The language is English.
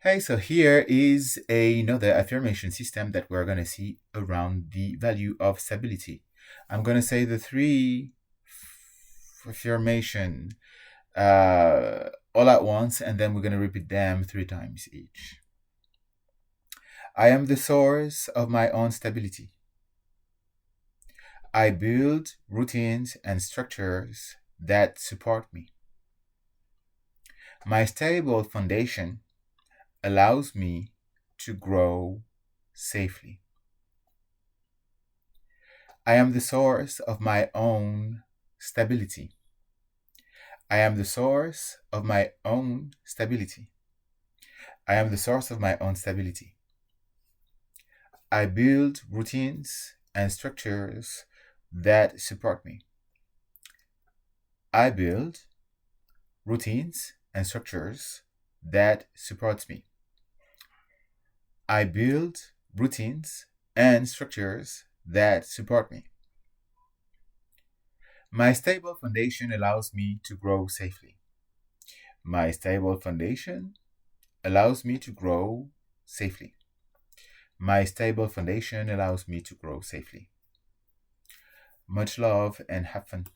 Hey, so here is another affirmation system that we're going to see around the value of stability. I'm going to say the three affirmation all at once, and then we're going to repeat them 3 times each. I am the source of my own stability. I build routines and structures that support me. My stable foundation allows me to grow safely. I am the source of my own stability. I am the source of my own stability. I am the source of my own stability. I build routines and structures that support me. I build routines and structures that support me. I build routines and structures that support me. My stable foundation allows me to grow safely. My stable foundation allows me to grow safely. My stable foundation allows me to grow safely. Much love and have fun.